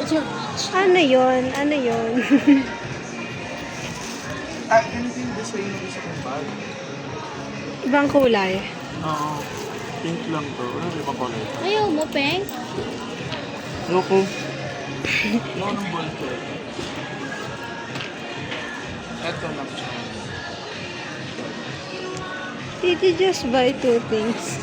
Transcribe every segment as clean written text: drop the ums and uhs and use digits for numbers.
Ano yun? Ano yun? Ganito yung design ng isa kong bag. Ibang kulay. Oo. Pink lang to. Ano yung ibang kulay? Ayaw mo, Peng? Loko. Loko ng ball ko. Eto lang siya. Did you just buy two things?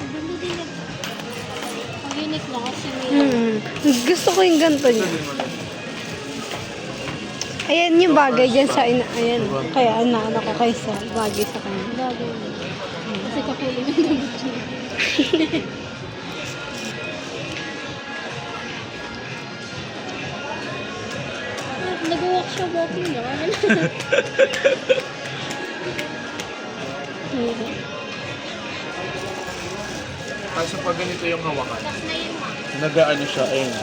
Bili din yung... Ang unique mo kasi may... Gusto ko yung ganito niya. Ayan yung bagay dyan sa ayan. Kaya ano ko kaysa bagay sa kanya. Bagay mo. Kasi kakulay ng damit niya. Nag-walk siya walking yarn. Kaso pag ganito yung hawakan, nag-ano siya, ayun.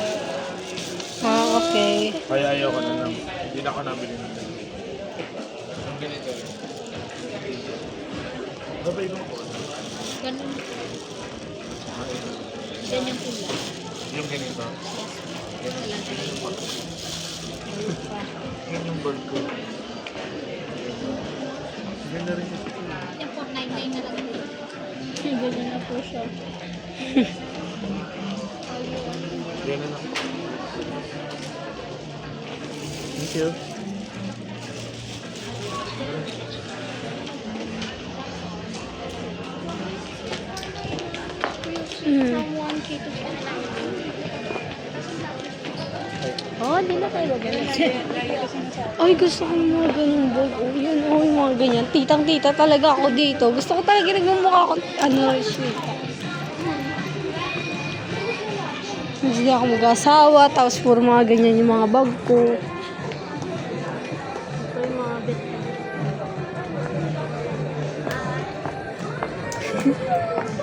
Ah, okay. Kaya ayoko na lang. Hindi na ako nabili ng ganito. Ang ganito. Babay ko po. Ganun. Ganyan pula. Yung ganito. Yan yung bird ko. Ganda rin ito. Yung 499 na lang po. Ganyan na po siya. Yan na lang. Thank you. From 1K to 4. Oh, di na tayo ganun. Ay, gusto ko yung mga ganun bag. Oh, yan, oh, yung mga ganyan. Titang-tita talaga ako dito. Gusto ko talaga nagmumukha ko, shit. Hindi ako mag-asawa, tapos puro mga ganyan yung mga bag ko. Ito yung mga bit.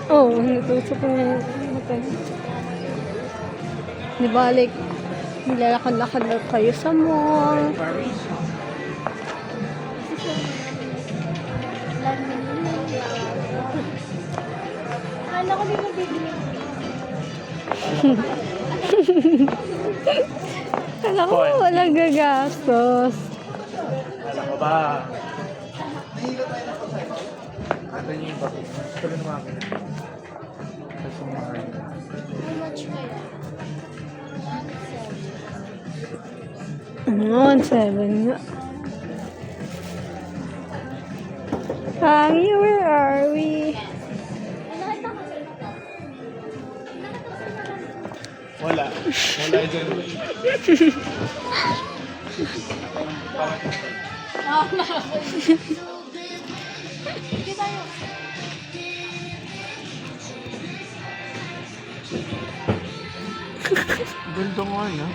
Oh, natusok ko na yung mata. Di balik, nilalakad-lakad na kayo sa mall. Kala ko di mo bibili. Kala ko walang gagastos. Alam mo ba? Ito yung iba. Ito rin mga akin. Kasi mga akin. How much kaya? 1.7 nga. Honey, where are we? Wala. Wala dyan. Sige tayo. Ganda nga yun, ha?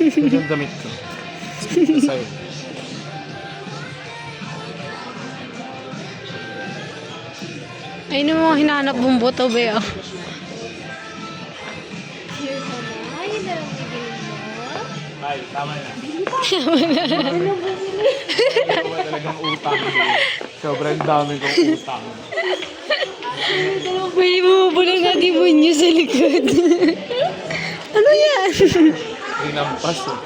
Ganda damit ko. Sa'yo. Ayun yung mga hinahanap mong boto, be, oh. Here ka na. Yun na lang bibili mo. Ay, tama na. Ano ba talagang utang? Sobrang dami kong utang. May bumubulong na demonyo sa likod. Ano yan? Rinampas, eh.